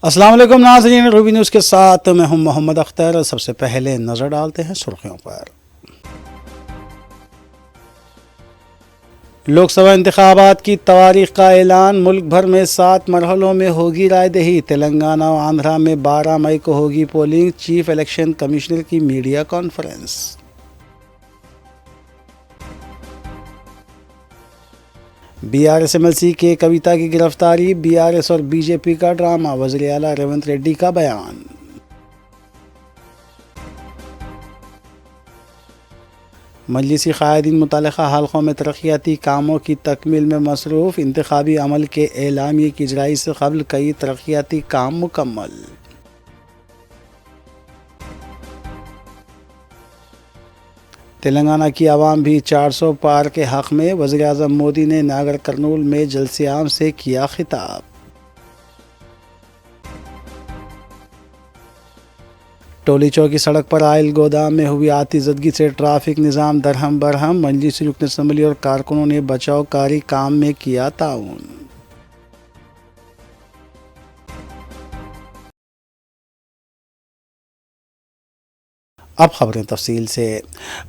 अस्सलाम वालेकुम नाज़रीन, रूबी न्यूज़ के साथ मैं हूं मोहम्मद अख्तर। सबसे पहले नज़र डालते हैं सुर्खियों पर। लोकसभा इंतखाबात की तारीख का ऐलान। मुल्क भर में 7 मरहलों में होगी रायदही। तेलंगाना और आंध्रा में 12 मई को होगी पोलिंग। चीफ इलेक्शन कमिश्नर की मीडिया कॉन्फ्रेंस। BRS-MLC के कविता की गिरफ्तारी। BRS और BJP का ड्रामा। वज़ीर आला रेवंत रेड्डी का बयान। मजलिसी क़ायदीन मुतल्लिक़ा हलक़ों में तरक्याती कामों की तकमील में मसरूफ़। इंतख़ाबी अमल के एलामिया की इजराई से क़ब्ल कई तरक्याती काम मुकम्मल। तेलंगाना की आवाम भी 400 पार के हक़ में। वज़ीर आज़म मोदी ने नागर कर्नूल में जलसे आम से किया खिताब। टोली चौकी सड़क पर आयल गोदाम में हुई आतिशबाजी से ट्रैफिक निज़ाम दरहम बरहम। मजलिस रुकन असम्बली और कारकुनों ने बचावकारी काम में किया ताउन। अब खबरें तफसील से।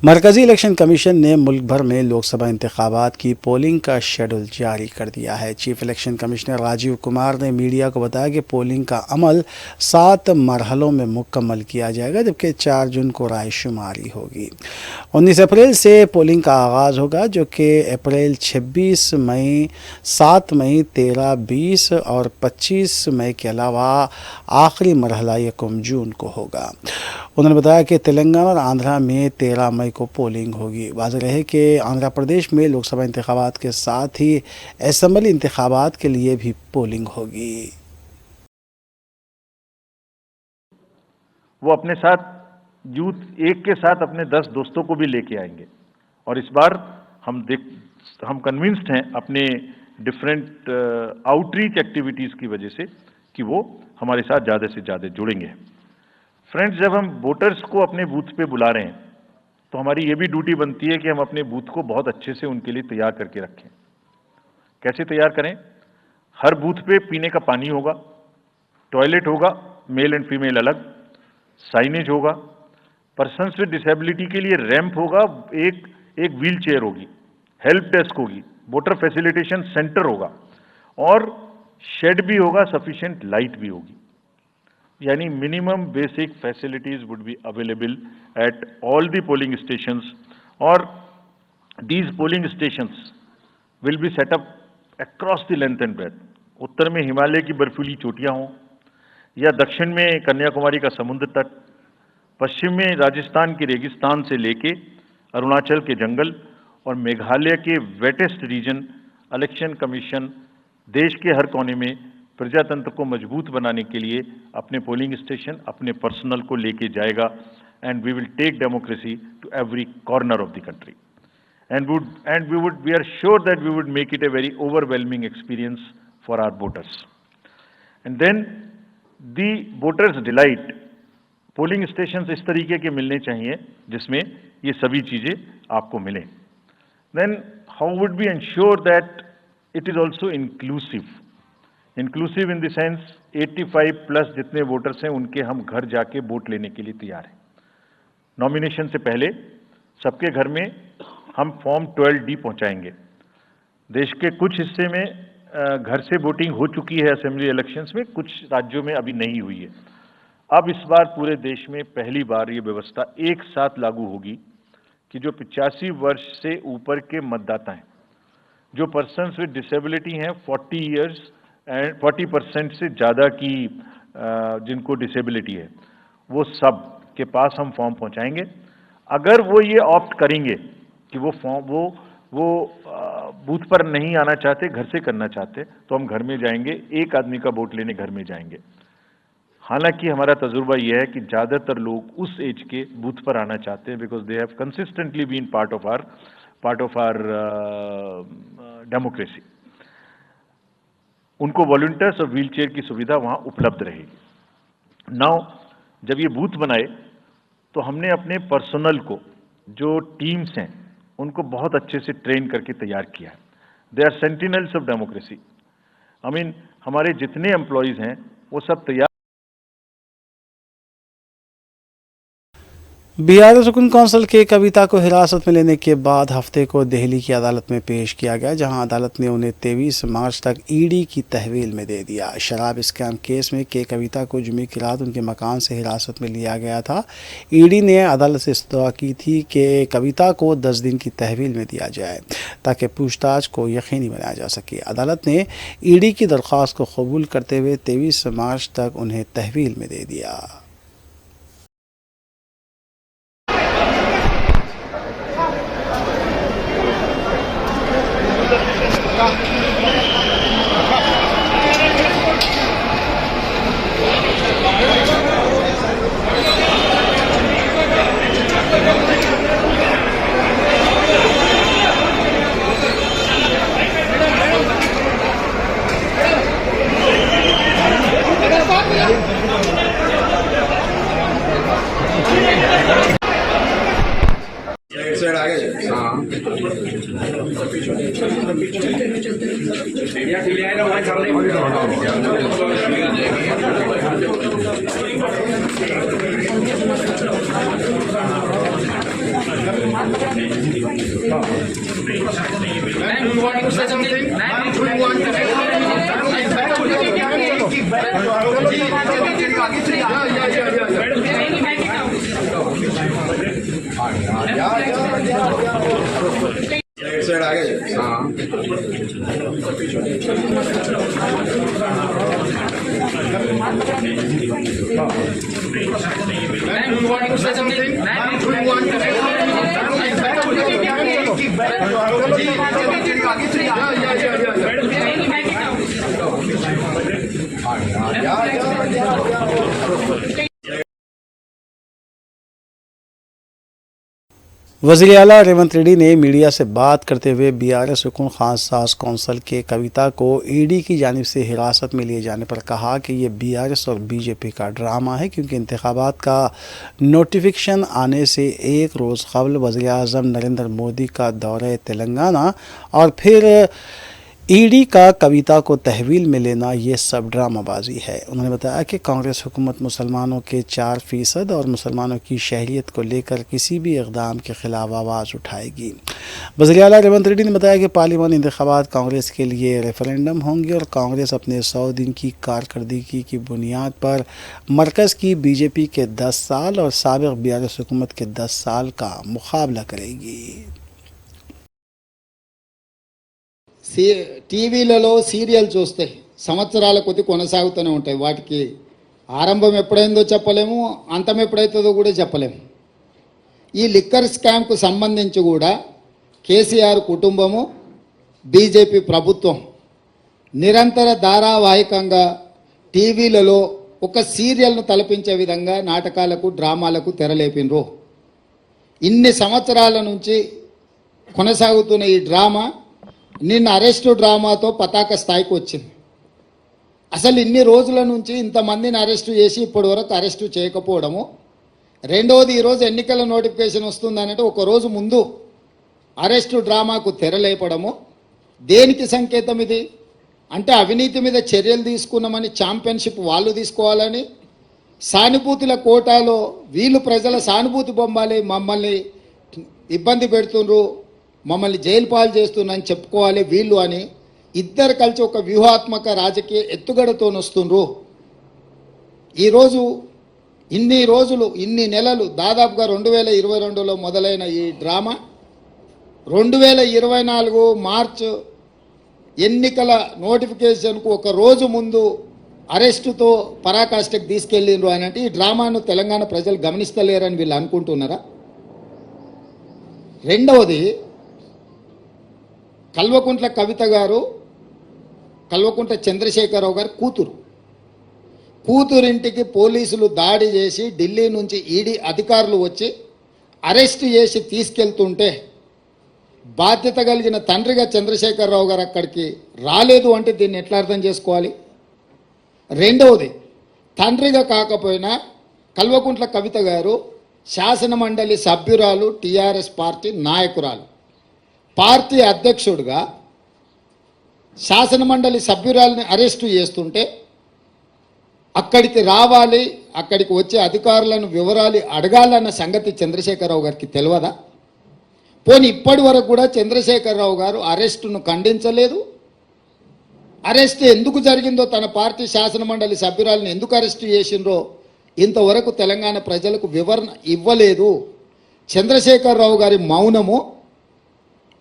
मरकज़ी इलेक्शन कमीशन ने मुल्क भर में लोकसभा इंतखाबात की पोलिंग का शेड्यूल जारी कर दिया है। Chief election commissioner Rajiv Kumar ने मीडिया को बताया कि पोलिंग का अमल 7 मरहलों में मुकम्मल किया जाएगा, जबकि 4 जून को रायशुमारी होगी। 19 अप्रैल से पोलिंग का आगाज़ होगा, जो कि अप्रैल 26 मई, 7 मई, 13, 20 और 25 मई के अलावा आखिरी मरहला 1 जून को होगा। उन्होंने बताया कि तेलंगाना और आंध्रा में 13 मई को पोलिंग होगी। वाज़ेह रहे कि आंध्र प्रदेश में लोकसभा इंतखाबात के साथ ही असम्बली इंतखाबात के लिए भी पोलिंग होगी। वो अपने साथ यूथ एक के साथ अपने 10 दोस्तों को भी लेके आएंगे और इस बार हम कन्विंस्ड हैं अपने डिफरेंट आउटरीच एक्टिविटीज़ की वजह से कि वो हमारे साथ ज़्यादा से ज़्यादा जुड़ेंगे। फ्रेंड्स, जब हम वोटर्स को अपने बूथ पे बुला रहे हैं तो हमारी ये भी ड्यूटी बनती है कि हम अपने बूथ को बहुत अच्छे से उनके लिए तैयार करके रखें। कैसे तैयार करें? हर बूथ पे पीने का पानी होगा, टॉयलेट होगा, मेल एंड फीमेल अलग, साइनेज होगा, पर्सन्स विद डिसेबिलिटी के लिए रैंप होगा, एक व्हील चेयर होगी, हेल्प डेस्क होगी, वोटर फैसिलिटेशन सेंटर होगा और शेड भी होगा, सफिशिएंट लाइट भी होगी। यानी minimum basic facilities would be available at all the polling stations और these polling stations will be set up across the length and breadth. उत्तर में हिमालय की बर्फीली चोटियां हों या दक्षिण में कन्याकुमारी का समुद्र तट, पश्चिम में राजस्थान के रेगिस्तान से लेके अरुणाचल के जंगल और मेघालय के वेटेस्ट रीजन, इलेक्शन कमीशन देश के हर कोने में प्रजातंत्र को मजबूत बनाने के लिए अपने पोलिंग स्टेशन, अपने पर्सनल को लेके जाएगा and we will take democracy to every corner of the country we are sure that we would make it a very overwhelming experience for our voters. And then the voters delight, polling station इस तरीके के मिलने चाहिए जिसमें ये सभी चीजें आपको मिलें। Then how would we ensure that it is also inclusive? Inclusive in the sense 85 plus जितने वोटर्स हैं उनके हम घर जाके वोट लेने के लिए तैयार हैं। नॉमिनेशन से पहले सबके घर में हम फॉर्म 12D पहुंचाएंगे। देश के कुछ हिस्से में घर से वोटिंग हो चुकी है असेंबली इलेक्शंस में, कुछ राज्यों में अभी नहीं हुई है। अब इस बार पूरे देश में पहली बार ये व्यवस्था एक साथ लागू होगी कि जो 85 वर्ष से ऊपर के मतदाता हैं, जो पर्सन्स विद डिसेबिलिटी हैं, 40 ईयर्स एंड 40% से ज़्यादा की जिनको डिसेबिलिटी है, वो सब के पास हम फॉर्म पहुंचाएंगे। अगर वो ये ऑप्ट करेंगे कि वो फॉर्म वो बूथ पर नहीं आना चाहते, घर से करना चाहते, तो हम घर में जाएंगे, एक आदमी का वोट लेने घर में जाएंगे। हालांकि हमारा तजुर्बा यह है कि ज़्यादातर लोग उस एज के बूथ पर आना चाहते हैं because they have consistently been part of our democracy. उनको वॉलंटियर्स और व्हील चेयर की सुविधा वहां उपलब्ध रहेगी। नाउ जब ये बूथ बनाए तो हमने अपने पर्सनल को, जो टीम्स हैं, उनको बहुत अच्छे से ट्रेन करके तैयार किया है। They are sentinels of democracy. I mean हमारे जितने एम्प्लॉयज़ हैं वो सब तैयार। बिहार सुकून कौंसिल के कविता को हिरासत में लेने के बाद हफ्ते को दिल्ली की अदालत में पेश किया गया, जहां अदालत ने उन्हें 23 मार्च तक ईडी की तहवील में दे दिया। शराब स्कैम केस में के कविता को जुमे की रात उनके मकान से हिरासत में लिया गया था। ईडी ने अदालत से इस्तदा की थी कि कविता को 10 दिन की तहवील में दिया जाए ताकि पूछताछ को यकीनी बनाया जा सके। अदालत ने ईडी की दरख्वास्त को कबूल करते हुए 23 मार्च तक उन्हें तहवील में दे दिया। साइड आ गए। हाँ साइड आ गए। हाँ वज़ीर आला रेवंत रेड्डी ने मीडिया से बात करते हुए बिहार सुकून खास कौंसिल के कविता को ईडी की जानिब से हिरासत में लिए जाने पर कहा कि ये बीआरएस और बीजेपी का ड्रामा है, क्योंकि इंतखाबात का नोटिफिकेशन आने से एक रोज़ कबल वज़ीर आज़म नरेंद्र मोदी का दौरे तेलंगाना और फिर ईडी का कविता को तहवील में लेना ये सब ड्रामाबाजी है। उन्होंने बताया कि कांग्रेस हुकूमत मुसलमानों के 4% और मुसलमानों की शहरियत को लेकर किसी भी इक़दाम के ख़िलाफ़ आवाज़ उठाएगी। वज़ीर आला रेवंत रेड्डी ने बताया कि पार्लिमानी इंतखाबात कांग्रेस के लिए रेफरेंडम होंगे और कांग्रेस अपने 100 दिन की कारकर्दगी की बुनियाद पर मरकज़ की बीजेपी के 10 साल और साबिक़ बीआरएस हुकूमत के 10 साल का मुकाबला करेगी। టీవీలలో సీరియల్ చూస్తే సంవత్సరాల కొద్ది కొనసాగుతూనే ఉంటాయి. వాటికి ఆరంభం ఎప్పుడైందో చెప్పలేము, అంతం ఎప్పుడైతుందో కూడా చెప్పలేము. ఈ లిక్కర్ స్కామ్కు సంబంధించి కూడా కేసీఆర్ కుటుంబము, బీజేపీ ప్రభుత్వం నిరంతర ధారావాహికంగా టీవీలలో ఒక సీరియల్ను తలపించే విధంగా నాటకాలకు, డ్రామాలకు తెరలేపినరు. ఇన్ని సంవత్సరాల నుంచి కొనసాగుతున్న ఈ డ్రామా నిన్న అరెస్టు డ్రామాతో పతాక స్థాయికి వచ్చింది. అసలు ఇన్ని రోజుల నుంచి ఇంతమందిని అరెస్టు చేసి ఇప్పటి వరకు అరెస్టు చేయకపోవడము, రెండవది ఈరోజు ఎన్నికల నోటిఫికేషన్ వస్తుందనంటే ఒక రోజు ముందు అరెస్టు డ్రామాకు తెరలేపడము దేనికి సంకేతం ఇది? అంటే అవినీతి మీద చర్యలు తీసుకున్నామని ఛాంపియన్షిప్ వాళ్ళు తీసుకోవాలని, సానుభూతుల కోటాలో వీళ్ళు ప్రజల సానుభూతి బొమ్మాలి, మమ్మల్ని ఇబ్బంది పెడుతుండ్రు, మమ్మల్ని జైలు పాలు చేస్తున్నారని చెప్పుకోవాలి వీళ్ళు అని ఇద్దరు కలిసి ఒక వ్యూహాత్మక రాజకీయ ఎత్తుగడతో వస్తుండ్రు. ఈరోజు ఇన్ని రోజులు, ఇన్ని నెలలు, దాదాపుగా 2022లో మొదలైన ఈ డ్రామా 2024 మార్చ్ ఎన్నికల నోటిఫికేషన్కు ఒక రోజు ముందు అరెస్టుతో పరాకాష్ఠకు తీసుకెళ్ళిండ్రు అని అంటే ఈ డ్రామాను తెలంగాణ ప్రజలు గమనిస్తలేరని వీళ్ళు అనుకుంటున్నారా? రెండవది, కల్వకుంట్ల కవిత గారు, కల్వకుంట్ల చంద్రశేఖరరావు గారు కూతురింటికి పోలీసులు దాడి చేసి ఢిల్లీ నుంచి ఈడీ అధికారులు వచ్చి అరెస్ట్ చేసి తీసుకెళ్తుంటే బాధ్యత కలిగిన తండ్రిగా చంద్రశేఖరరావు గారు అక్కడికి రాలేదు అంటే దీన్ని ఎట్లా అర్థం చేసుకోవాలి? రెండవది, తండ్రిగా కాకపోయినా కల్వకుంట్ల కవిత గారు శాసన మండలి సభ్యురాలు, టీఆర్ఎస్ పార్టీ నాయకురాలు, పార్టీ అధ్యక్షుడిగా శాసన మండలి సభ్యురాలని అరెస్టు చేస్తుంటే అక్కడికి రావాలి, అక్కడికి వచ్చే అధికారులను వివరాలు అడగాలన్న సంగతి చంద్రశేఖరరావు గారికి తెలియదా? పోనీ ఇప్పటి వరకు కూడా చంద్రశేఖరరావు గారు అరెస్టును ఖండించలేదు. అరెస్ట్ ఎందుకు జరిగిందో, తన పార్టీ శాసనమండలి సభ్యురాలను ఎందుకు అరెస్టు చేసిండ్రో ఇంతవరకు తెలంగాణ ప్రజలకు వివరణ ఇవ్వలేదు. చంద్రశేఖరరావు గారి మౌనము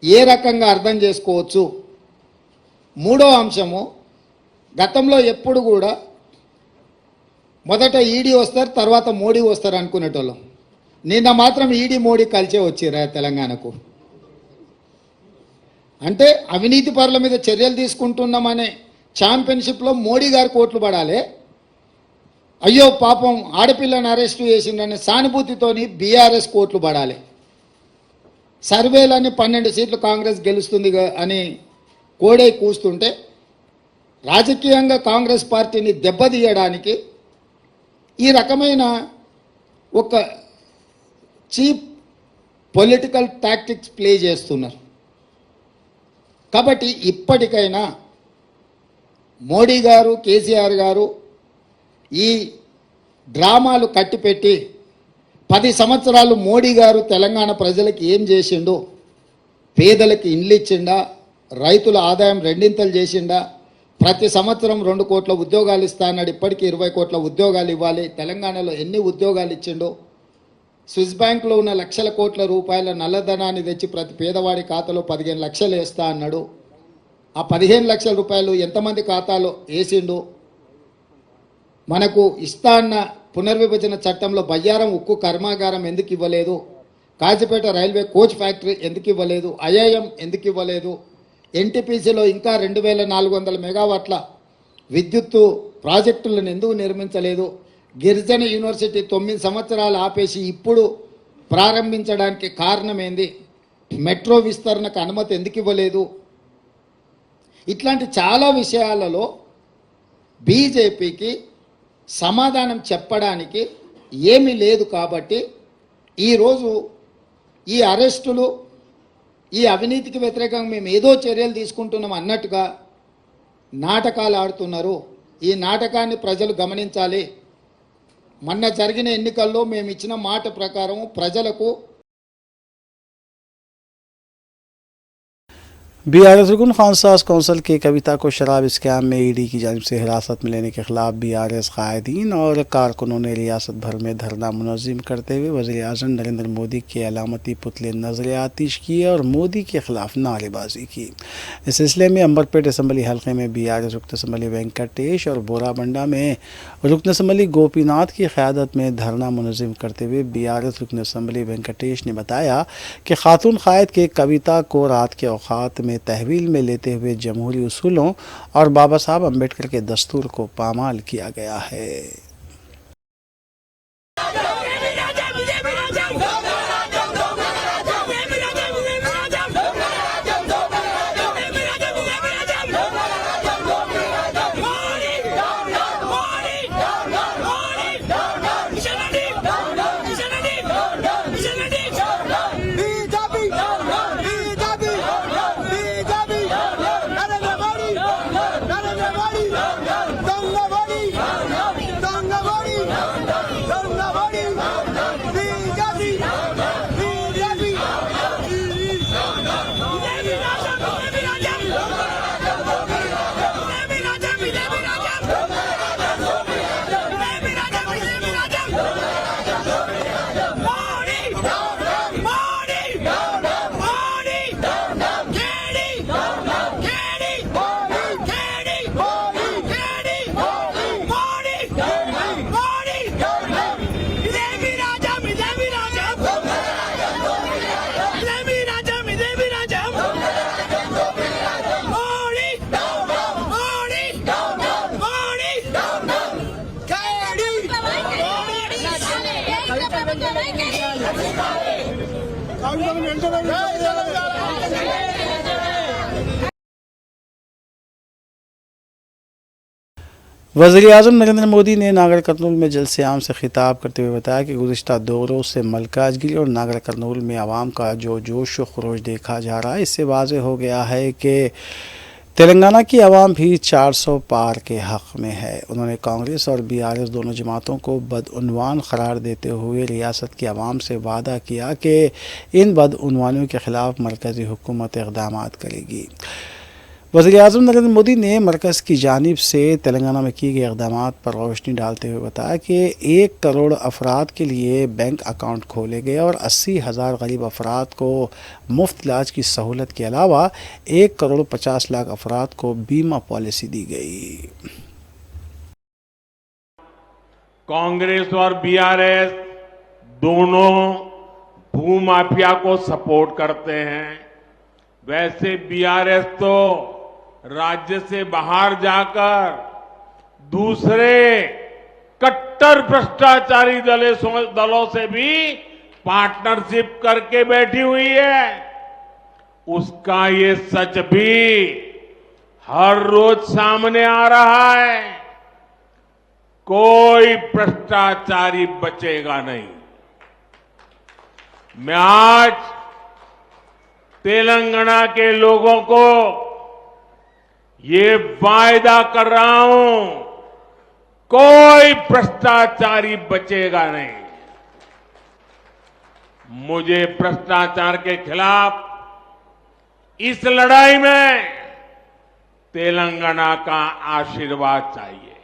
ఏ రకంగా అర్థం చేసుకోవచ్చు? మూడో అంశము, గతంలో ఎప్పుడు కూడా మొదట ఈడీ వస్తారు, తర్వాత మోడీ వస్తారు అనుకునేటోళ్ళం. నిన్న మాత్రం ఈడీ మోడీ కలిసే వచ్చిరా తెలంగాణకు. అంటే అవినీతి పరుల మీద చర్యలు తీసుకుంటున్నామనే ఛాంపియన్షిప్లో మోడీ గారు కోట్లు పడాలి, అయ్యో పాపం ఆడపిల్లను అరెస్టు చేసిండనే సానుభూతితోని బీఆర్ఎస్ కోట్లు పడాలి. సర్వేలన్నీ 12 సీట్లు కాంగ్రెస్ గెలుస్తుంది అని కోడై కూస్తుంటే రాజకీయంగా కాంగ్రెస్ పార్టీని దెబ్బతీయడానికి ఈ రకమైన ఒక చీప్ పొలిటికల్ టాక్టిక్స్ ప్లే చేస్తున్నారు. కాబట్టి ఇప్పటికైనా మోడీ గారు, కేసీఆర్ గారు ఈ డ్రామాలు కట్టిపెట్టి 10 సంవత్సరాలు మోడీ గారు తెలంగాణ ప్రజలకు ఏం చేసిండు? పేదలకు ఇండ్లు ఇచ్చిండా? రైతుల ఆదాయం రెండింతలు చేసిండా? ప్రతి సంవత్సరం 2 కోట్ల ఉద్యోగాలు ఇస్తా అన్నాడు, ఇప్పటికీ 20 కోట్ల ఉద్యోగాలు ఇవ్వాలి. తెలంగాణలో ఎన్ని ఉద్యోగాలు ఇచ్చిండో? స్విస్ బ్యాంకులో ఉన్న లక్షల కోట్ల రూపాయల నల్లధనాన్ని తెచ్చి ప్రతి పేదవాడి ఖాతాలో 15 లక్షలు వేస్తా అన్నాడు. ఆ 15 లక్షల రూపాయలు ఎంతమంది ఖాతాలో వేసిండు? మనకు ఇస్తా అన్న పునర్విభజన చట్టంలో బయ్యారం ఉక్కు కర్మాగారం ఎందుకు ఇవ్వలేదు? కాజీపేట రైల్వే కోచ్ ఫ్యాక్టరీ ఎందుకు ఇవ్వలేదు? ఐఐఎం ఎందుకు ఇవ్వలేదు? ఎన్టీపీసీలో ఇంకా 2400 మెగావాట్ల విద్యుత్తు ప్రాజెక్టులను ఎందుకు నిర్మించలేదు? గిరిజన యూనివర్సిటీ 9 సంవత్సరాలు ఆపేసి ఇప్పుడు ప్రారంభించడానికి కారణం ఏంది? మెట్రో విస్తరణకు అనుమతి ఎందుకు ఇవ్వలేదు? ఇట్లాంటి చాలా విషయాలలో బీజేపీకి సమాధానం చెప్పడానికి ఏమీ లేదు. కాబట్టి ఈరోజు ఈ అరెస్టులు, ఈ అవినీతికి వ్యతిరేకంగా మేము ఏదో చర్యలు తీసుకుంటున్నాం అన్నట్టుగా నాటకాలు ఆడుతున్నారు. ఈ నాటకాన్ని ప్రజలు గమనించాలి. మొన్న జరిగిన ఎన్నికల్లో మేము ఇచ్చిన మాట ప్రకారం ప్రజలకు बीआरएस रुकन खानसास कौंसिल के कविता को शराब स्कैम में ईडी की जानिब से हिरासत में लेने के खिलाफ बीआरएस कायदीन और कारकुनों ने रियासत भर में धरना मुनज़्ज़म करते हुए वज़ीर आज़म नरेंद्र मोदी के अलामती पुतले नजर आतिश किए और मोदी के खिलाफ नारेबाजी की। इस सिलसिले में अंबरपेट असम्बली हल्के में बीआरएस रुकन असम्बली वेंकटेश और बोराबंडा में रुकन असम्बली गोपीनाथ की क़यादत में धरना मुनज़्ज़म करते हुए बीआरएस रुकन असम्बली वेंकटेश ने बताया कि खातून कायद के कविता को रात के औकात में तहवील में लेते हुए जमहूरी उसूलों और बाबा साहब अम्बेडकर के दस्तूर को पामाल किया गया है। वज़ीर आज़म नरेंद्र मोदी ने नागर कर्नूल में जलसे आम से खिताब करते हुए बताया कि गुज़िश्ता 2 रोज़ से मलकाजगिरी और नागर कर्नूल में आवाम का जो जोश व खरोश देखा जा रहा है, इससे वाज़ेह हो गया है कि तेलंगाना की आवाम भी 400 पार के हक़ में है। उन्होंने कांग्रेस और बीआरएस दोनों जमातों को बदउनवान करार देते हुए रियासत की आवाम से वादा किया कि इन बदउनवानियों के ख़िलाफ़ मरकज़ी हुकूमत इक़दाम करेगी। वज़ीर-ए-आज़म नरेंद्र मोदी ने मरकज़ की जानिब से तेलंगाना में किए गए इक़दाम पर रोशनी डालते हुए बताया कि 1 करोड़ अफराद के लिए बैंक अकाउंट खोले गए और 80,000 गरीब अफराद को मुफ्त इलाज की सहूलत के अलावा 1 करोड़ 50 लाख अफराद को बीमा पॉलिसी दी गई। कांग्रेस और बीआरएस दोनों भूमाफिया को सपोर्ट करते हैं। वैसे बीआरएस तो राज्य से बाहर जाकर दूसरे कट्टर भ्रष्टाचारी दलों से भी पार्टनरशिप करके बैठी हुई है। उसका ये सच भी हर रोज सामने आ रहा है। कोई भ्रष्टाचारी बचेगा नहीं। मैं आज तेलंगाना के लोगों को ये वायदा कर रहा हूं, कोई भ्रष्टाचारी बचेगा नहीं। मुझे भ्रष्टाचार के खिलाफ इस लड़ाई में तेलंगाना का आशीर्वाद चाहिए,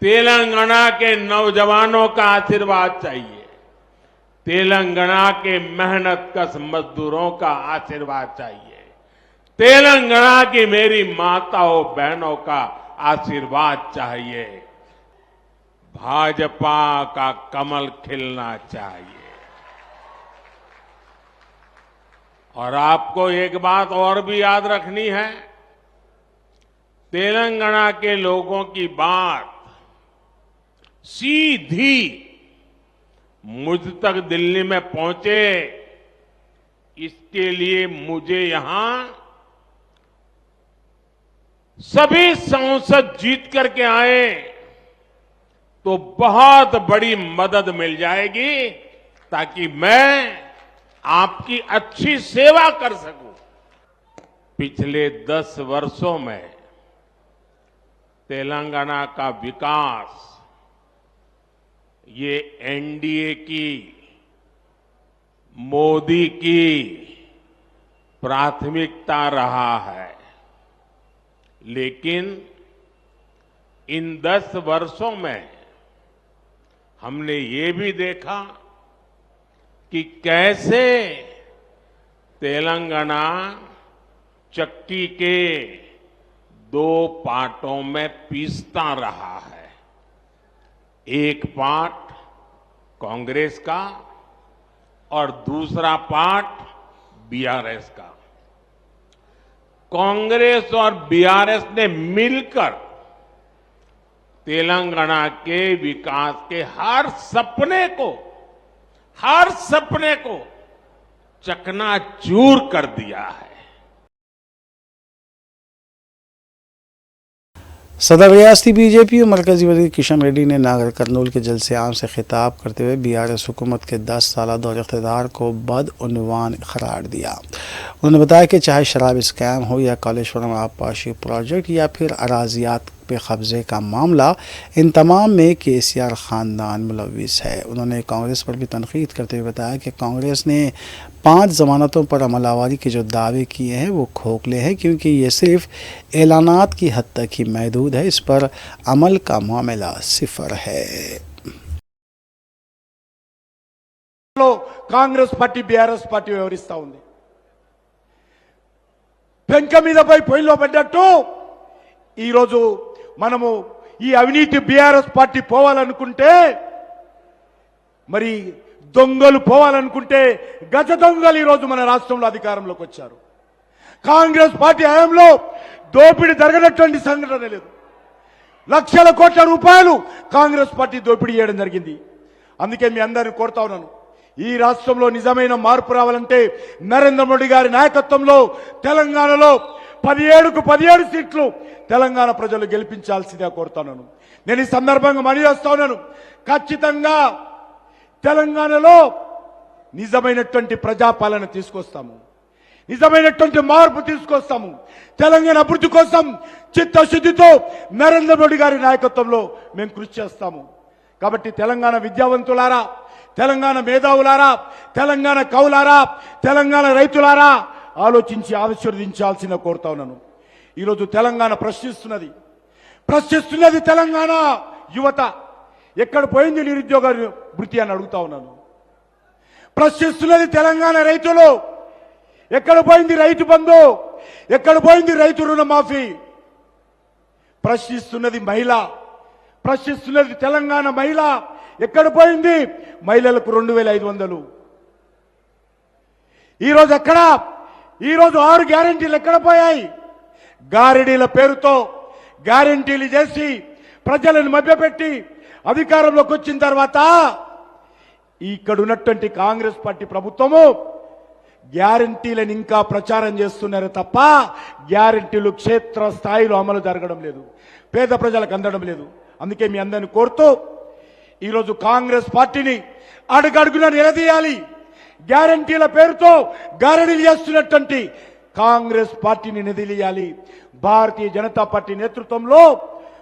तेलंगाना के नौजवानों का आशीर्वाद चाहिए, तेलंगाना के मेहनतकश मजदूरों का आशीर्वाद चाहिए, तेलंगाना की मेरी माताओं बहनों का आशीर्वाद चाहिए। भाजपा का कमल खिलना चाहिए। और आपको एक बात और भी याद रखनी है, तेलंगाना के लोगों की बात सीधी मुझ तक दिल्ली में पहुंचे, इसके लिए मुझे यहां सभी सांसद जीत करके आए तो बहुत बड़ी मदद मिल जाएगी, ताकि मैं आपकी अच्छी सेवा कर सकूं। पिछले 10 वर्षों में तेलंगाना का विकास ये एनडीए की, मोदी की प्राथमिकता रहा है। लेकिन इन 10 वर्षों में हमने ये भी देखा कि कैसे तेलंगाना चक्की के 2 पार्टों में पीसता रहा है। एक पार्ट कांग्रेस का और दूसरा पार्ट बीआरएस का। कांग्रेस और बीआरएस ने मिलकर तेलंगाना के विकास के हर सपने को चकनाचूर कर दिया है। सदर रियासती बीजेपी और मरकजी वजीर किशन रेड्डी ने नागर कर्नूल के जलसे आम से खिताब करते हुए बीआरएस हुकूमत के 10 साला दौर इक़्तिदार को बदउनवान करार दिया। उन्होंने बताया कि चाहे शराब स्कैम हो या कालेश्वरम आबपाशी प्रोजेक्ट या फिर अराजियात पे कब्जे का मामला, इन तमाम में केसीआर ख़ानदान मुलविस है। उन्होंने कांग्रेस पर भी तनकीद करते हुए बताया कि कांग्रेस ने 5 जमानतों पर अमलावरी के जो दावे किए हैं वो खोखले हैं, क्योंकि ये सिर्फ ऐलानात की हद तक ही महदूद है। इस पर अमल का मामला सिफर है। కాంగ్రెస్ పార్టీ బీఆర్ఎస్ పార్టీ వ్యవహరిస్తా ఉంది. పెంక మీదపై పొయ్యిలో పడ్డట్టు ఈరోజు మనము ఈ అవినీతి బీఆర్ఎస్ పార్టీ పోవాలనుకుంటే, మరి దొంగలు పోవాలనుకుంటే గజ దొంగలు ఈరోజు మన రాష్ట్రంలో అధికారంలోకి వచ్చారు. కాంగ్రెస్ పార్టీ హయాంలో దోపిడీ జరగనటువంటి సంఘటన లేదు. లక్షల కోట్ల రూపాయలు కాంగ్రెస్ పార్టీ దోపిడీ చేయడం జరిగింది. అందుకే మీ అందరిని కోరుతా ఉన్నాను, ఈ రాష్ట్రంలో నిజమైన మార్పు రావాలంటే నరేంద్ర మోడీ గారి నాయకత్వంలో తెలంగాణలో 17కు 17 సీట్లు తెలంగాణ ప్రజలు గెలిపించాల్సిందిగా కోరుతున్నాను. నేను ఈ సందర్భంగా మనవి చేస్తా ఉన్నాను, ఖచ్చితంగా తెలంగాణలో నిజమైనటువంటి ప్రజాపాలన తీసుకొస్తాము. నిజమైనటువంటి మార్పు తీసుకొస్తాము. తెలంగాణ అభివృద్ధి కోసం చిత్తశుద్ధితో నరేంద్ర మోడీ గారి నాయకత్వంలో మేము కృషి చేస్తాము. కాబట్టి తెలంగాణ విద్యావంతులారా, తెలంగాణ మేధావులారా, తెలంగాణ కవులారా, తెలంగాణ రైతులారా ఆలోచించి ఆశీర్వదించాల్సిన కోరుతా ఉన్నాను. ఈరోజు తెలంగాణ ప్రశ్నిస్తున్నది తెలంగాణ యువత. ఎక్కడ పోయింది నిరుద్యోగ వృత్తి అని అడుగుతా ఉన్నాను. ప్రశ్నిస్తున్నది తెలంగాణ రైతులు. ఎక్కడ పోయింది రైతు బంధు? ఎక్కడ పోయింది రైతు రుణమాఫీ? ప్రశ్నిస్తున్నది మహిళ. ప్రశ్నిస్తున్నది తెలంగాణ మహిళ. ఎక్కడ పోయింది మహిళలకు 2500? ఈరోజు ఎక్కడ? ఈరోజు 6 గ్యారెంటీలు ఎక్కడ పోయాయి? గారడీల పేరుతో గ్యారెంటీలు చేసి ప్రజలను మభ్యపెట్టి అధికారంలోకి వచ్చిన తర్వాత ఇక్కడ ఉన్నటువంటి కాంగ్రెస్ పార్టీ ప్రభుత్వము గ్యారెంటీలను ఇంకా ప్రచారం చేస్తున్నారు తప్ప గ్యారెంటీలు క్షేత్ర స్థాయిలో అమలు జరగడం లేదు, పేద ప్రజలకు అందడం లేదు. అందుకే మీ అందరిని కోరుతూ ఈరోజు కాంగ్రెస్ పార్టీని అడుగడుగున నిలదీయాలి. గ్యారెంటీల పేరుతో గారడీలు చేస్తున్నటువంటి కాంగ్రెస్ పార్టీని నిలదీయాలి. భారతీయ జనతా పార్టీ నేతృత్వంలో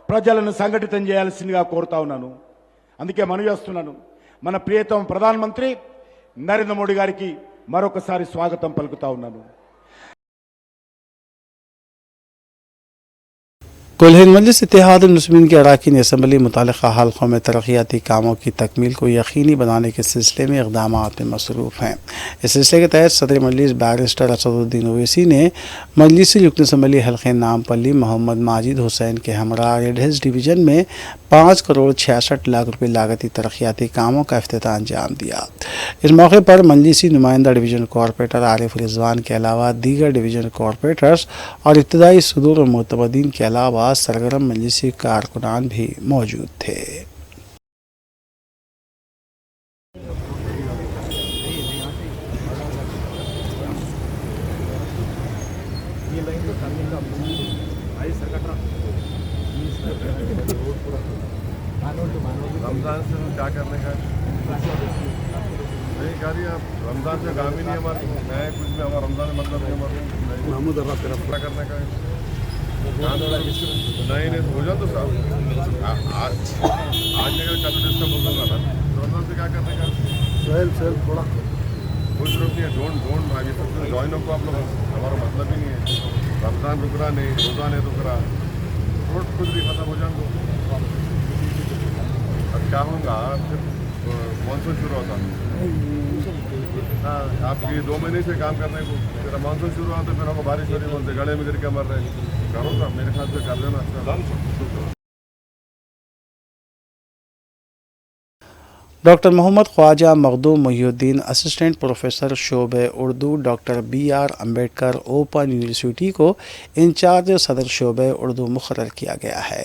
ప్రజలను సంఘటితం చేయాల్సిందిగా కోరుతా ఉన్నాను. అందుకే మనవి చేస్తున్నాను, మన ప్రియతమ ప్రధానమంత్రి నరేంద్ర మోడీ గారికి మరొకసారి స్వాగతం పలుకుతా ఉన్నాను. कुल हिंद मजलिस इत्तेहादुल मुस्लिमीन की अरकान असम्बली मुतल्लिक़ा हल्क़ों में तरक्याती कामों की तकमील को यकीनी बनाने के सिलसिले में इक़दामात में मसरूफ़ हैं। इस सिलसिले के तहत सदर मजलिस बैरिस्टर असदुद्दीन ओवैसी ने मजलिस रुकन असम्बली हल्क़े नामपल्ली मोहम्मद माजिद हुसैन के हमरा रेड हिल्स डिवीज़न में 5,66,00,000 रुपये लागती तरक्याती कामों का इफ्तिताह अंजाम दिया। इस मौके पर मजलिसी नुमाइंदा डिवीज़न कॉरपोरेटर आरिफ रिजवान के अलावा दीगर डिवीज़न कॉरपोरेटर्स और इब्तदाई सदूर और मुतमदीन के अलावा सरगर्म मजलिसी कारकुनान भी मौजूद थे। रमज़ान से क्या करने का नहीं कार्य, आप रमज़ान से काम ही नहीं हमारे नए कुछ भी हमारा रमज़ान में मतलब नहीं हमारे क्या करने का नहीं हो जाए तो साहब आज जगह कल डिस्टर्ब हो गया था। रमज़ान से क्या करने का सेल थोड़ा कुछ रुक नहीं है, डोंट आगे सबसे ज्वाइन हो आप लोग, हमारा मतलब ही नहीं है। रमज़ान रुक रहा नहीं, रोज़ा नहीं रुक रहा, कुछ भी खत्म हो जाए। अब क्या होगा फिर मानसून शुरू होता हाँ, आपकी 2 महीने से काम करने को, फिर मानसून शुरू हुआ तो फिर हमको बारिश हो रही बोलते गले में गिर के मर रहे। करो साहब, मेरे ख्याल से कर लेना अच्छा। Doctor Mohammad Khwaja Makhdoom Mohiuddin assistant professor शोबे Urdu doctor BR Ambedkar open university को इंचार्ज सदर शोबे उर्दू मुक़र्रर किया गया है।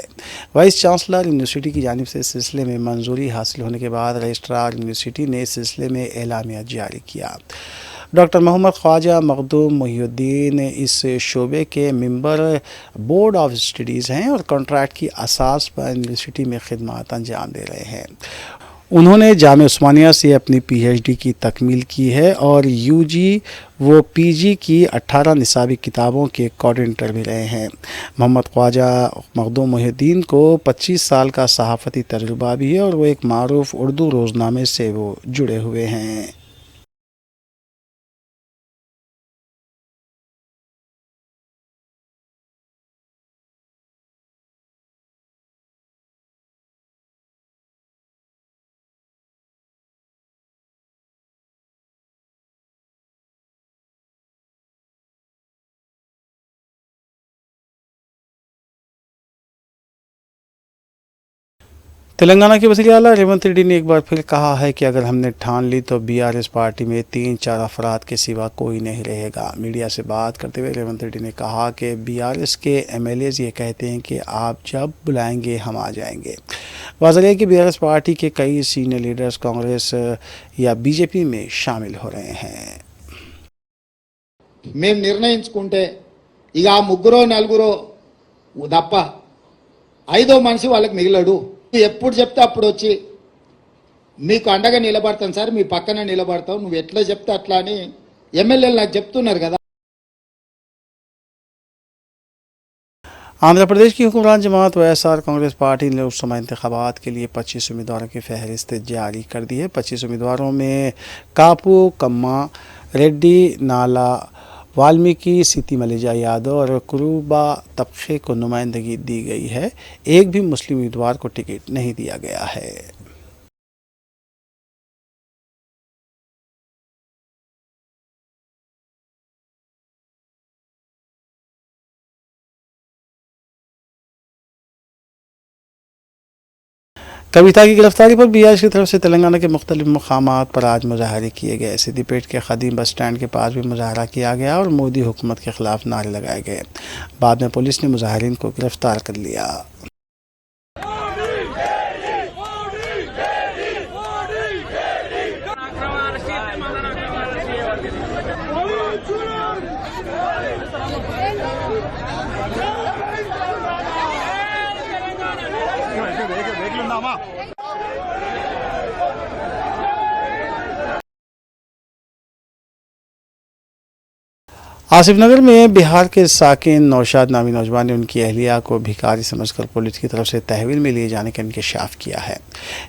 वाइस चांसलर यूनिवर्सिटी की जानिब से इस सिलसिले में मंजूरी हासिल होने के बाद रजिस्ट्रार यूनिवर्सिटी ने इस सिलसिले में एलामिया जारी किया। डॉक्टर मोहम्मद ख्वाजा मखदूम मोहिउद्दीन इस शोबे के मेंबर बोर्ड ऑफ स्टडीज़ हैं और कॉन्ट्रैक्ट की असास पर यूनिवर्सिटी में खिदमत अंजाम दे रहे हैं। उन्होंने जामिया उस्मानिया से अपनी PhD की तकमील की है और UG व PG की 18 निसाबी किताबों के कोऑर्डिनेटर भी रहे हैं। मोहम्मद ख्वाजा मखदूम मोहिउद्दीन को 25 साल का सहाफ़ती तजुर्बा भी है और वो एक मारूफ उर्दू रोज़नामे से वो जुड़े हुए हैं। तेलंगाना के वज़ीर आला रेवंत रेड्डी ने एक बार फिर कहा है कि अगर हमने ठान ली तो BRS पार्टी में 3-4 अफराद के सिवा कोई नहीं रहेगा। मीडिया से बात करते हुए रेवंत रेड्डी ने कहा कि BRS के MLAs ये कहते हैं कि आप जब बुलाएंगे हम आ जाएंगे। वाज़ेह है कि BRS पार्टी के कई सीनियर लीडर्स कांग्रेस या BJP में शामिल हो रहे हैं। మేము నిర్ణయించుకుంటే ఇక ఆ ముగ్గురో నలుగురో తప్ప 5వ మనిషి వాళ్ళకి మిగిలడు. ఎప్పుడు చెప్తే అప్పుడు వచ్చి మీకు అండగా నిలబడతాను సార్, మీ పక్కన నిలబడతావు, నువ్వు ఎట్లా చెప్తే అట్లా అని ఎమ్మెల్యేలు నాకు చెప్తున్నారు కదా. आंध्र प्रदेश की हुक्मरान जमात वाईएसआर कांग्रेस पार्टी ने लोकसभा इंतखाबात के लिए 25 उम्मीदवारों की फहरिस्त जारी कर दी है। 25 उम्मीदवारों में कापू कम्मा रेड्डी नाला वाल्मीकि सीती मलिजा यादव और कुरुबा तबके को नुमाइंदगी दी गई है। एक भी मुस्लिम उम्मीदवार को टिकट नहीं दिया गया है। कविता की गिरफ्तारी पर बीआईएस की तरफ से तेलंगाना के मुख्तलिफ मकामात पर आज मुजाहरे किए गए। सिद्दीपेट के खदीम बस स्टैंड के पास भी मुजाहरा किया गया और मोदी हुकूमत के खिलाफ नारे लगाए गए। बाद में पुलिस ने मुजाहरीन को गिरफ्तार कर लिया। आसिफ नगर में बिहार के साकिन नौशाद नामी नौजवान ने उनकी अहलिया को भिखारी समझकर पुलिस की तरफ से तहवील में लिए जाने का इंकशाफ किया है।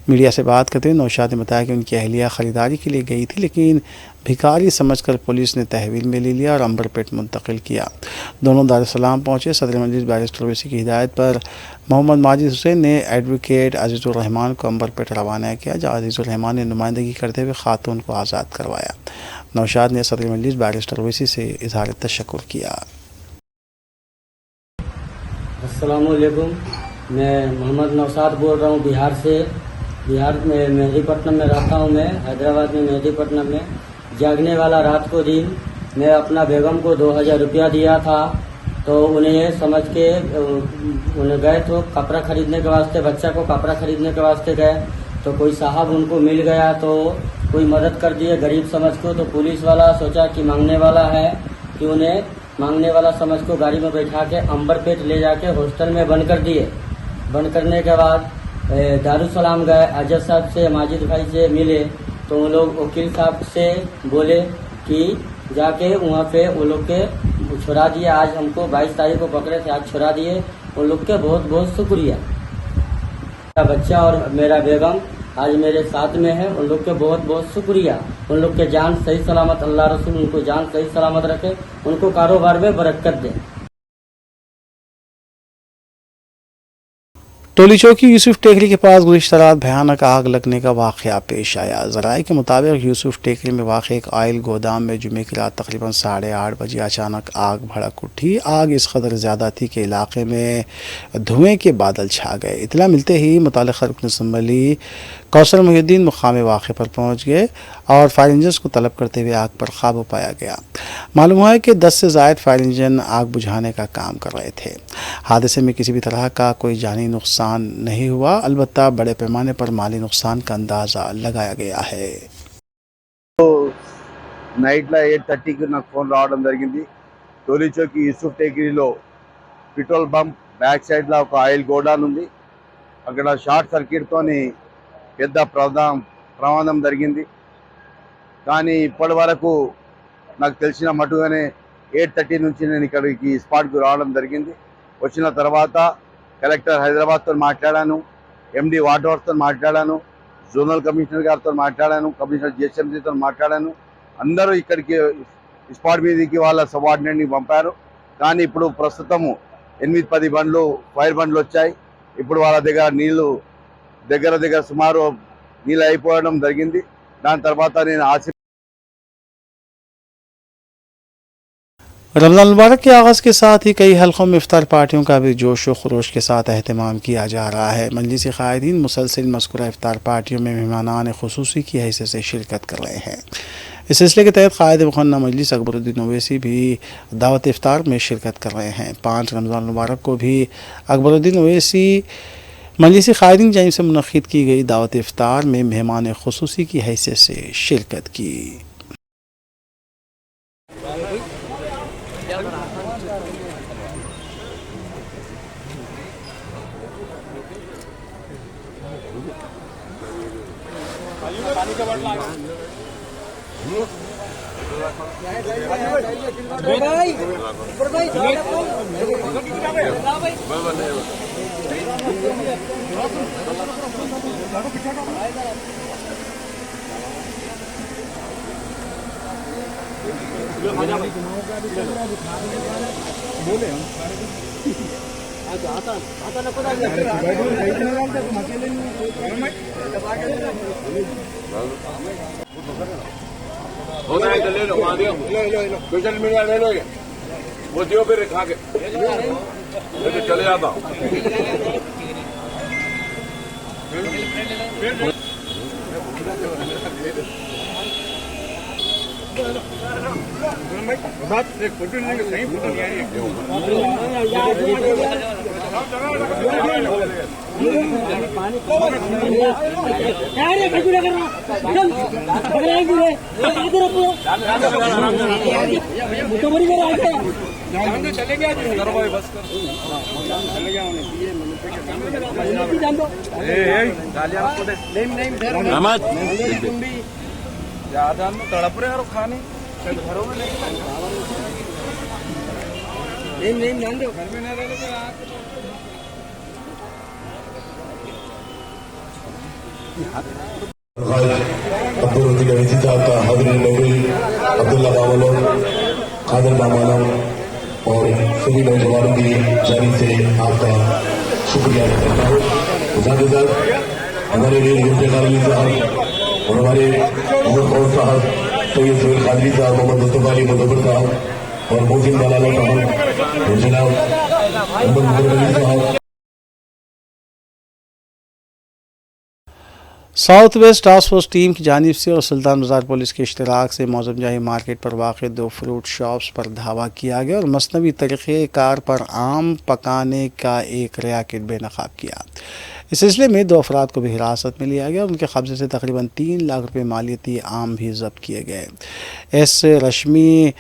मीडिया से बात करते हुए नौशाद ने बताया कि उनकी अहलिया ख़रीदारी के लिए गई थी, लेकिन भिखारी समझकर पुलिस ने तहवील में ले लिया और अंबरपेट मुंतकिल किया। दोनों दारुस्सलाम पहुंचे। सदर मजलिस बैरिस्टर ओवैसी की हिदायत पर मोहम्मद माजिद हुसैन ने एडवोकेट अजीज़ुर रहमान को अंबरपेट रवाना किया, जहाँ अजीज़ुर रहमान ने नुमाइंदगी करते हुए खातून को आज़ाद करवाया। नौशाद ने सदर मजलिस बैरिस्टर ओवैसी से इजहार तशक्कुर किया। अस्सलामुअलैकुम, मैं मोहम्मद नौशाद बोल रहा हूँ बिहार से। बिहार में मेहदीपट्टनम में रहता हूँ। मैं हैदराबाद में मेहदीपट्टनम में जागने वाला रात को दिन मैं अपना बेगम को 2000 रुपया दिया था, तो उन्हें ये समझ के उन्हें गए तो कपड़ा खरीदने के वास्ते, बच्चा को कपड़ा खरीदने के वास्ते गए तो कोई साहब उनको मिल गया तो कोई मदद कर दिए गरीब समझ को। तो पुलिस वाला सोचा कि मांगने वाला है, कि उन्हें मांगने वाला समझ को गाड़ी में बैठा के अंबरपेट ले जाके हॉस्टल में बंद कर दिए। बंद करने के बाद दारुसलाम गए, अजय साहब से माजिद भाई से मिले तो वो लोग वकील साहब से बोले कि जाके वहाँ पे वो लोग के छुड़ा दिए। आज हमको 22 तारीख को पकड़े थे, आज छुड़ा दिए। उन लोग के बहुत बहुत शुक्रिया। मेरा बच्चा और मेरा बेगम आज मेरे साथ में है, उन लोग के बहुत बहुत शुक्रिया। उन लोग के जान सही सलामत, अल्लाह रसूल उनको जान सही सलामत रखे, उनको कारोबार में बरकत दे। टोली चौकी यूसुफ टेकरी के पास गुज़िश्ता रात भयानक आग लगने का वाक़या पेश आया। ज़राए के मुताबिक यूसुफ टेकरी में वाक़ एक ऑयल गोदाम में जुमे की रात तकरीबन 8:30 बजे अचानक आग भड़क उठी। आग इस कदर ज़्यादा थी कि इलाके में धुएं के बादल छा गए। इतला मिलते ही मुतल्लिक़ा रुकन असम्बली कौसर मुहिउद्दीन मुकाम वाक़े पर पहुँच गए और फायर इंजन को तलब करते हुए आग पर काबू पाया गया। मालूम हुआ है कि 10 से ज़ायद फायर इंजन आग बुझाने का काम कर रहे थे। हादसे में किसी भी तरह का कोई जानी नुकसान नहीं हुआ, अलबत्ता बड़े पैमाने पर माली नुकसान का अंदाज़ा लगाया गया है। నైట్లో 8:30కి నాకు ఫోన్ రావడం జరిగింది. టోలీ చౌకి యూసుఫ్ టేకరీలో పెట్రోల్ బంప్ బ్యాక్ సైడ్లో ఒక ఆయిల్ గోడౌన్ ఉంది. అక్కడ షార్ట్ సర్క్యూట్తోని పెద్ద ప్రమాదం జరిగింది. కానీ ఇప్పటి వరకు నాకు తెలిసిన మటుగానే 8:30 నుంచి నేను ఇక్కడికి స్పాట్కు రావడం జరిగింది. వచ్చిన తర్వాత కలెక్టర్ హైదరాబాద్తో మాట్లాడాను, ఎండి వాటర్ వర్క్స్తో మాట్లాడాను, జోనల్ కమిషనర్ గారితో మాట్లాడాను, కమిషనర్ జిహెచ్ఎంసీతో మాట్లాడాను. అందరూ ఇక్కడికి స్పాట్ మీదకి వాళ్ళ సబార్డినేట్ని పంపారు. కానీ ఇప్పుడు ప్రస్తుతము 8-10 బండ్లు ఫైర్ బండ్లు వచ్చాయి. ఇప్పుడు వాళ్ళ దగ్గర నీళ్లు దగ్గర సుమారు నీళ్ళు అయిపోవడం జరిగింది. దాని తర్వాత నేను रमज़ान मुबारक के आगाज़ के साथ ही कई हलक़ों में इफ्तार पार्टियों का भी जोश व खरोश के साथ अहतमाम किया जा रहा है। मजलिस क़ायदीन मुसलसिल मज़कूरा इफ्तार पार्टियों में मेहमानान ख़ुसूसी की हैसियत से शिरकत कर रहे हैं। इस सिलसिले के तहत क़ायद मुखन्ना मजलिस अकबरुद्दीन ओवैसी भी दावत इफ्तार में शिरकत कर रहे हैं। 5 रमज़ान मुबारक को भी अकबरुद्दीन ओवैसी मजलिस क़ायदीन जानिब से मुनक़्क़िद की गई दावत इफ्तार में मेहमान ख़ुसूसी की हैसियत से शिरकत की। होना है तो ले लो, वहाँ दियो, सोशल मीडिया ले लो, ये वो दियो फिर खा के मैं चले जाता हूँ। एक फोटो लेंगे, सही फोटो नहीं आ रही ज्यादा तड़प रहे और खाने घरों में नहीं ध्यान दो, घर में न रह अब्दुल रफीक अवैसी साहब का हजरत नबी अब्दुल्ला बावलो कादर बामाना और सभी नौजवानों की जानिब से आपका शुक्रिया अदा करता हूँ। साथ ही साथ हमारे लिए गुरजे खादरी साहब और हमारे मोहम्मद कौर साहब, सैयद सुहेल खादरी साहब, मोहम्मद मुस्तफा अली मुजफ्फर साहब और मोहसिन दलाला साहब और जनाब मोहम्मद मुकरम साहब। South west task force team की जानिब से और सुल्तान बाजार पुलिस के इश्तराक से मौजूद जाही मार्केट पर वाक़ 2 फ्रूट शॉप्स पर धावा किया गया और मसनवी तरीक़ेकार पर आम पकाने का एक रैकेट बेनकाब किया। इस सिलसिले में 2 अफराद को भी हिरासत में लिया गया और उनके कब्जे से तकरीबन 3 लाख रुपये मालियती आम भी जब्त किए गए। एस रश्मि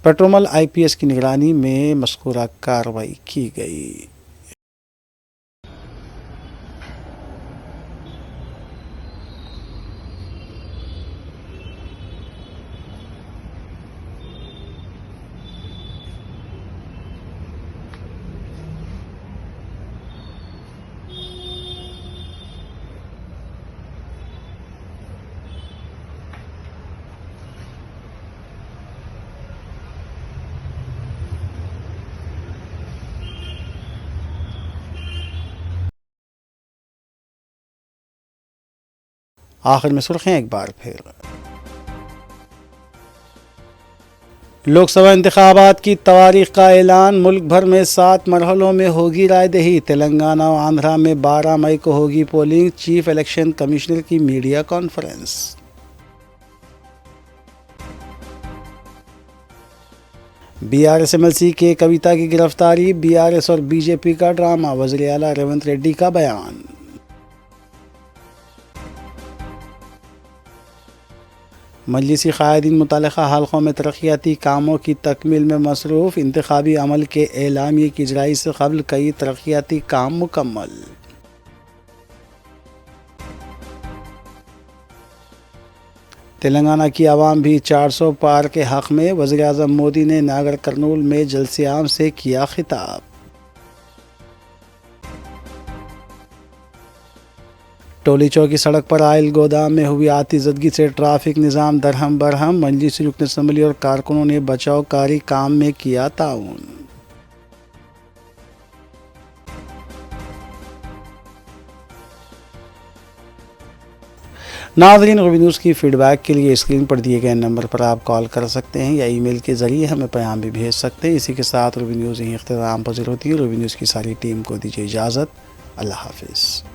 पेट्रोमल IPS की निगरानी में मज़कूरा कार्रवाई की गई। आखिर में सुर्खियां एक बार फिर। लोकसभा इंतखाबात की तारीख का ऐलान, मुल्क भर में 7 मरहलों में होगी रायदही। तेलंगाना और आंध्रा में 12 मई को होगी पोलिंग। चीफ इलेक्शन कमिश्नर की मीडिया कॉन्फ्रेंस। BRS-MLC के कविता की गिरफ्तारी, BRS और BJP का ड्रामा, वज़ीर आला रेवंत रेड्डी का बयान। मजलिसी क़ायदीन मुतल्लिक़ा हलक़ों में तरक्याती कामों की तकमील में मसरूफ़। इंतखाबी अमल के एलामिये की इजराई से क़ब्ल कई तरक्याती काम मुकम्मल। तेलंगाना की आवाम भी 400 पार के हक़ में। वज़ीर आज़म मोदी ने नागर कर्नूल में जलसे आम से किया खिताब। टोली चौकी सड़क पर आयल गोदाम में हुई आतिशबाजी से ट्रैफिक निज़ाम दरहम बरहम। मजलिस रुकन असम्बली और कारकुनों ने बचावकारी काम में किया ताउन। नाज़रीन, रूबी न्यूज़ की फ़ीडबैक के लिए स्क्रीन पर दिए गए नंबर पर आप कॉल कर सकते हैं या ईमेल के ज़रिए हमें पैगाम भी भेज सकते हैं। इसी के साथ रूबी न्यूज़ यहीं इख्तिताम पज़ीर होती है। रूबी न्यूज़ की सारी टीम को दीजिए इजाज़त। अल्लाह हाफ़िज़।